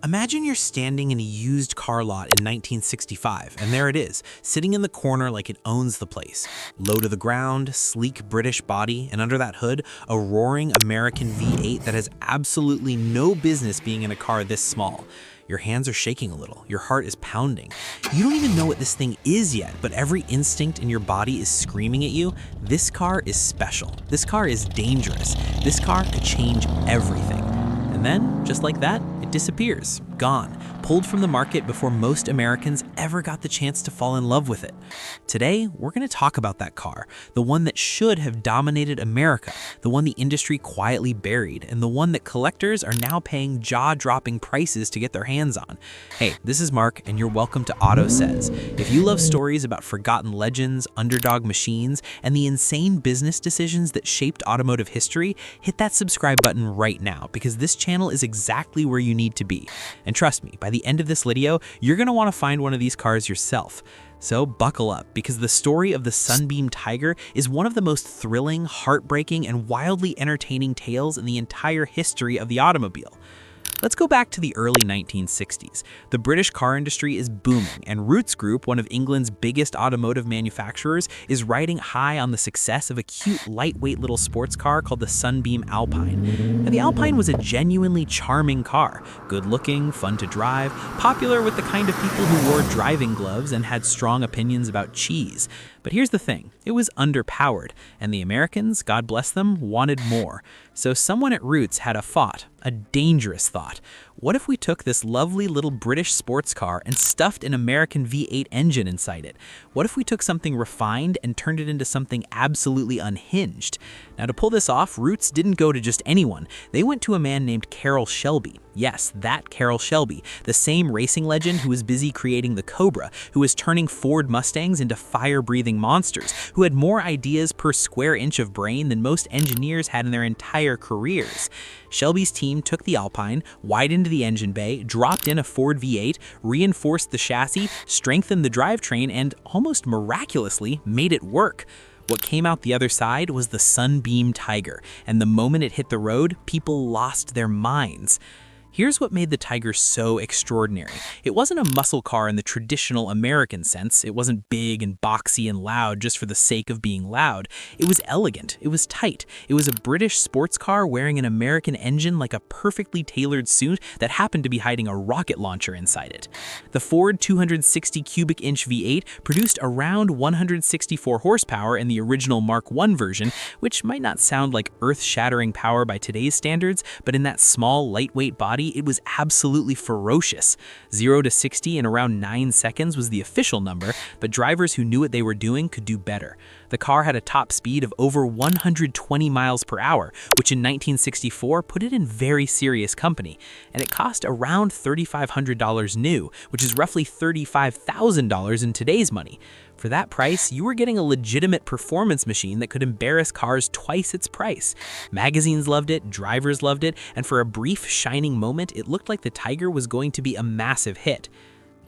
Imagine you're standing in a used car lot in 1965, and there it is, sitting in the corner like it owns the place. Low to the ground, sleek British body, and under that hood, a roaring American V8 that has absolutely no business being in a car this small. Your hands are shaking a little, your heart is pounding. You don't even know what this thing is yet, but every instinct in your body is screaming at you, this car is special. This car is dangerous. This car could change everything. And then, just like that, it disappears, gone, pulled from the market before most Americans ever got the chance to fall in love with it. Today, we're going to talk about that car, the one that should have dominated America, the one the industry quietly buried, and the one that collectors are now paying jaw-dropping prices to get their hands on. Hey, this is Mark, and you're welcome to AUTOSAYS. If you love stories about forgotten legends, underdog machines, and the insane business decisions that shaped automotive history, hit that subscribe button right now, because this channel is exactly where you need to be. And trust me, by the end of this video, you're going to want to find one of these cars yourself. So buckle up, because the story of the Sunbeam Tiger is one of the most thrilling, heartbreaking, and wildly entertaining tales in the entire history of the automobile. Let's go back to the early 1960s. The British car industry is booming, and Rootes Group, one of England's biggest automotive manufacturers, is riding high on the success of a cute, lightweight little sports car called the Sunbeam Alpine. Now, the Alpine was a genuinely charming car, good-looking, fun to drive, popular with the kind of people who wore driving gloves and had strong opinions about cheese. But here's the thing, it was underpowered, and the Americans, God bless them, wanted more. So someone at Rootes had a thought, a dangerous thought. What if we took this lovely little British sports car and stuffed an American V8 engine inside it? What if we took something refined and turned it into something absolutely unhinged? Now, to pull this off, Rootes didn't go to just anyone. They went to a man named Carroll Shelby. Yes, that Carroll Shelby, the same racing legend who was busy creating the Cobra, who was turning Ford Mustangs into fire-breathing monsters, who had more ideas per square inch of brain than most engineers had in their entire careers. Shelby's team took the Alpine, widened the engine bay, dropped in a Ford V8, reinforced the chassis, strengthened the drivetrain, and almost miraculously made it work. What came out the other side was the Sunbeam Tiger, and the moment it hit the road, people lost their minds. Here's what made the Tiger so extraordinary. It wasn't a muscle car in the traditional American sense. It wasn't big and boxy and loud just for the sake of being loud. It was elegant. It was tight. It was a British sports car wearing an American engine like a perfectly tailored suit that happened to be hiding a rocket launcher inside it. The Ford 260 cubic inch V8 produced around 164 horsepower in the original Mark I version, which might not sound like earth-shattering power by today's standards, but in that small, lightweight body, it was absolutely ferocious. 0 to 60 in around 9 seconds was the official number, but drivers who knew what they were doing could do better. The car had a top speed of over 120 miles per hour, which in 1964 put it in very serious company, and it cost around $3,500 new, which is roughly $35,000 in today's money. For that price, you were getting a legitimate performance machine that could embarrass cars twice its price. Magazines loved it, drivers loved it, and for a brief, shining moment, it looked like the Tiger was going to be a massive hit.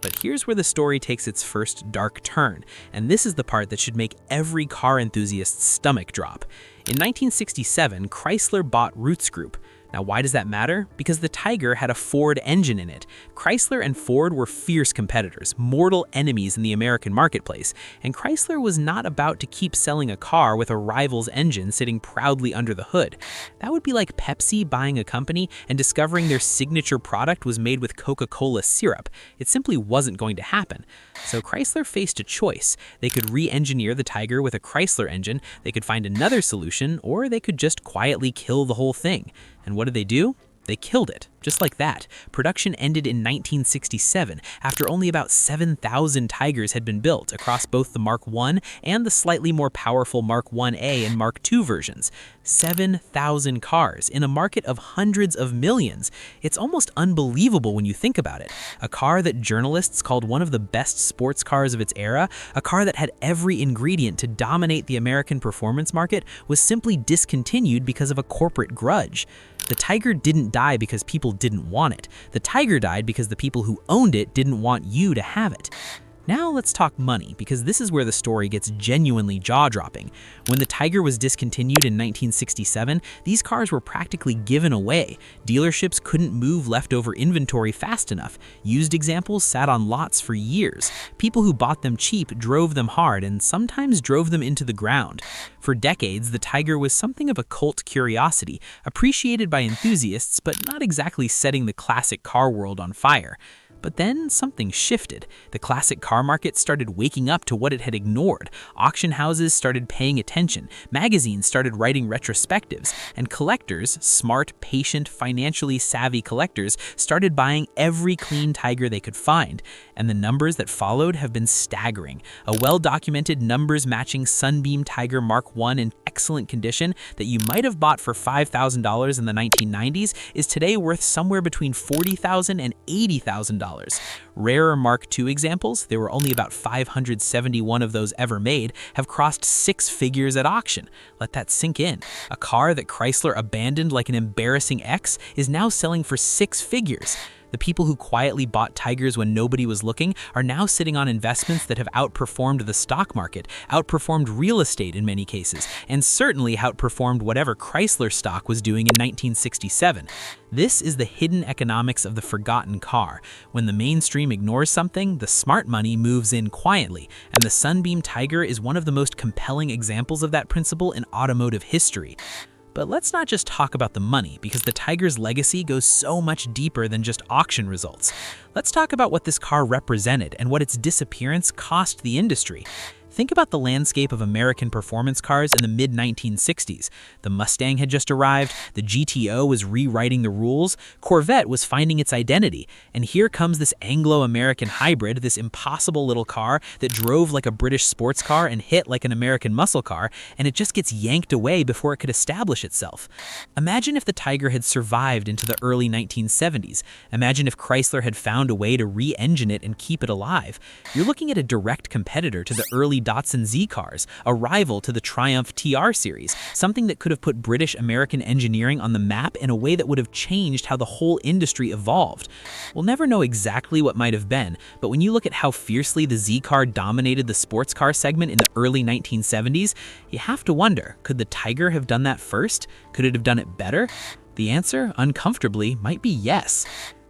But here's where the story takes its first dark turn, and this is the part that should make every car enthusiast's stomach drop. In 1967, Chrysler bought Rootes Group. Now, why does that matter? Because the Tiger had a Ford engine in it. Chrysler and Ford were fierce competitors, mortal enemies in the American marketplace, and Chrysler was not about to keep selling a car with a rival's engine sitting proudly under the hood. That would be like Pepsi buying a company and discovering their signature product was made with Coca-Cola syrup. It simply wasn't going to happen. So Chrysler faced a choice. They could re-engineer the Tiger with a Chrysler engine, they could find another solution, or they could just quietly kill the whole thing. And what did they do? They killed it, just like that. Production ended in 1967 after only about 7,000 Tigers had been built across both the Mark I and the slightly more powerful Mark 1A and Mark II versions. 7,000 cars in a market of hundreds of millions. It's almost unbelievable when you think about it. A car that journalists called one of the best sports cars of its era, a car that had every ingredient to dominate the American performance market, was simply discontinued because of a corporate grudge. The Tiger didn't die because people didn't want it. The Tiger died because the people who owned it didn't want you to have it. Now let's talk money, because this is where the story gets genuinely jaw-dropping. When the Tiger was discontinued in 1967, these cars were practically given away. Dealerships couldn't move leftover inventory fast enough. Used examples sat on lots for years. People who bought them cheap drove them hard and sometimes drove them into the ground. For decades, the Tiger was something of a cult curiosity, appreciated by enthusiasts but not exactly setting the classic car world on fire. But then something shifted. The classic car market started waking up to what it had ignored. Auction houses started paying attention, magazines started writing retrospectives, and collectors, smart, patient, financially savvy collectors, started buying every clean Tiger they could find. And the numbers that followed have been staggering. A well-documented numbers-matching Sunbeam Tiger Mark I in excellent condition that you might have bought for $5,000 in the 1990s is today worth somewhere between $40,000 and $80,000. Rarer Mark II examples, there were only about 571 of those ever made, have crossed six figures at auction. Let that sink in. A car that Chrysler abandoned like an embarrassing ex is now selling for six figures. The people who quietly bought Tigers when nobody was looking are now sitting on investments that have outperformed the stock market, outperformed real estate in many cases, and certainly outperformed whatever Chrysler stock was doing in 1967. This is the hidden economics of the forgotten car. When the mainstream ignores something, the smart money moves in quietly, and the Sunbeam Tiger is one of the most compelling examples of that principle in automotive history. But let's not just talk about the money, because the Tiger's legacy goes so much deeper than just auction results. Let's talk about what this car represented and what its disappearance cost the industry. Think about the landscape of American performance cars in the mid-1960s. The Mustang had just arrived, the GTO was rewriting the rules, Corvette was finding its identity, and here comes this Anglo-American hybrid, this impossible little car that drove like a British sports car and hit like an American muscle car, and it just gets yanked away before it could establish itself. Imagine if the Tiger had survived into the early 1970s. Imagine if Chrysler had found a way to re-engine it and keep it alive. You're looking at a direct competitor to the early Datsun Z cars, a rival to the Triumph TR series, something that could have put British-American engineering on the map in a way that would have changed how the whole industry evolved. We'll never know exactly what might have been, but when you look at how fiercely the Z car dominated the sports car segment in the early 1970s, you have to wonder, could the Tiger have done that first? Could it have done it better? The answer, uncomfortably, might be yes.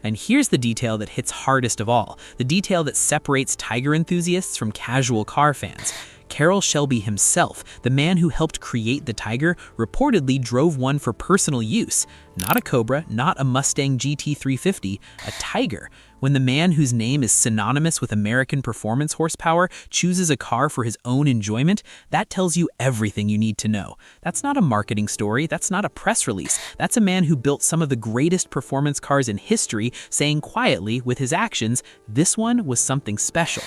And here's the detail that hits hardest of all, the detail that separates Tiger enthusiasts from casual car fans. Carroll Shelby himself, the man who helped create the Tiger, reportedly drove one for personal use. Not a Cobra, not a Mustang GT350, a Tiger. When the man whose name is synonymous with American performance horsepower chooses a car for his own enjoyment, that tells you everything you need to know. That's not a marketing story, that's not a press release. That's a man who built some of the greatest performance cars in history, saying quietly, with his actions, this one was something special.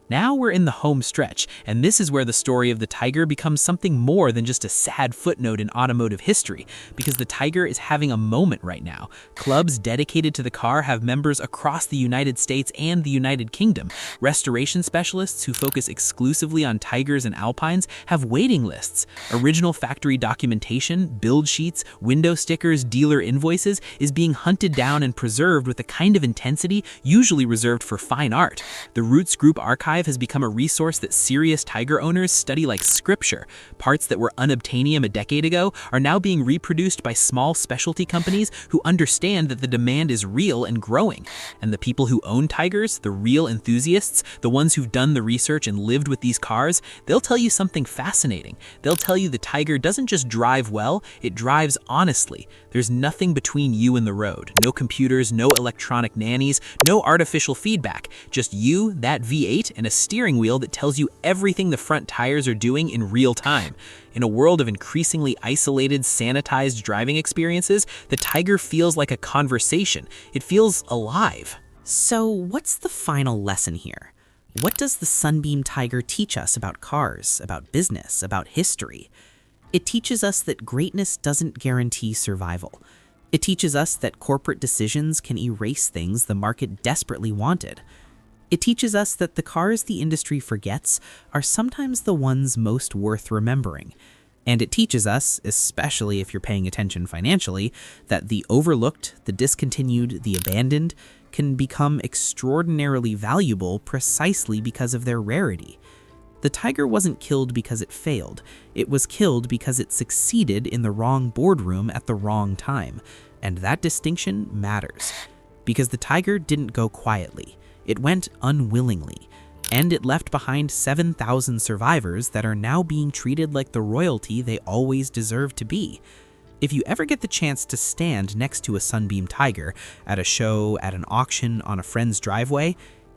Now we're in the home stretch, and this is where the story of the Tiger becomes something more than just a sad footnote in automotive history, because the Tiger is having a moment right now. Clubs dedicated to the car have members across the United States and the United Kingdom. Restoration specialists who focus exclusively on Tigers and Alpines have waiting lists. Original factory documentation, build sheets, window stickers, dealer invoices is being hunted down and preserved with a kind of intensity usually reserved for fine art. The Roots Group archive has become a resource that serious Tiger owners study like scripture. Parts that were unobtainium a decade ago are now being reproduced by small specialty companies who understand that the demand is real and growing. And the people who own Tigers, the real enthusiasts, the ones who've done the research and lived with these cars, they'll tell you something fascinating. They'll tell you the Tiger doesn't just drive well, it drives honestly. There's nothing between you and the road. No computers, no electronic nannies, no artificial feedback. Just you, that V8, and a steering wheel that tells you everything the front tires are doing in real time. In a world of increasingly isolated, sanitized driving experiences, the Tiger feels like a conversation. It feels alive. So what's the final lesson here? What does the Sunbeam Tiger teach us about cars, about business, about history? It teaches us that greatness doesn't guarantee survival. It teaches us that corporate decisions can erase things the market desperately wanted. It teaches us that the cars the industry forgets are sometimes the ones most worth remembering. And it teaches us, especially if you're paying attention financially, that the overlooked, the discontinued, the abandoned can become extraordinarily valuable precisely because of their rarity. The tiger wasn't killed because it failed. It was killed because it succeeded in the wrong boardroom at the wrong time. And that distinction matters. Because the tiger didn't go quietly. It went unwillingly. And it left behind 7,000 survivors that are now being treated like the royalty they always deserved to be. If you ever get the chance to stand next to a Sunbeam Tiger at a show, at an auction, on a friend's driveway,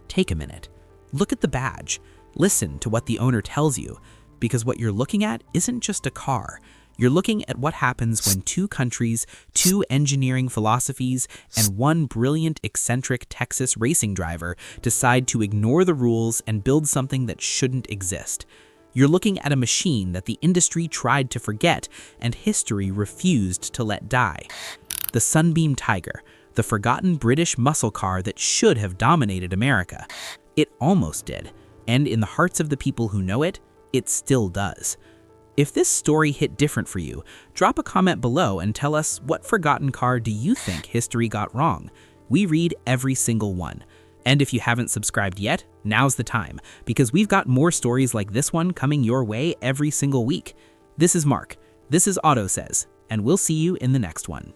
take a minute. Look at the badge. Listen to what the owner tells you, because what you're looking at isn't just a car. You're looking at what happens when two countries, two engineering philosophies, and one brilliant, eccentric Texas racing driver decide to ignore the rules and build something that shouldn't exist. You're looking at a machine that the industry tried to forget and history refused to let die. The Sunbeam Tiger, the forgotten British muscle car that should have dominated America. It almost did, and in the hearts of the people who know it, it still does. If this story hit different for you, drop a comment below and tell us what forgotten car do you think history got wrong. We read every single one. And if you haven't subscribed yet, now's the time, because we've got more stories like this one coming your way every single week. This is Mark, this is AUTOSAYS, and we'll see you in the next one.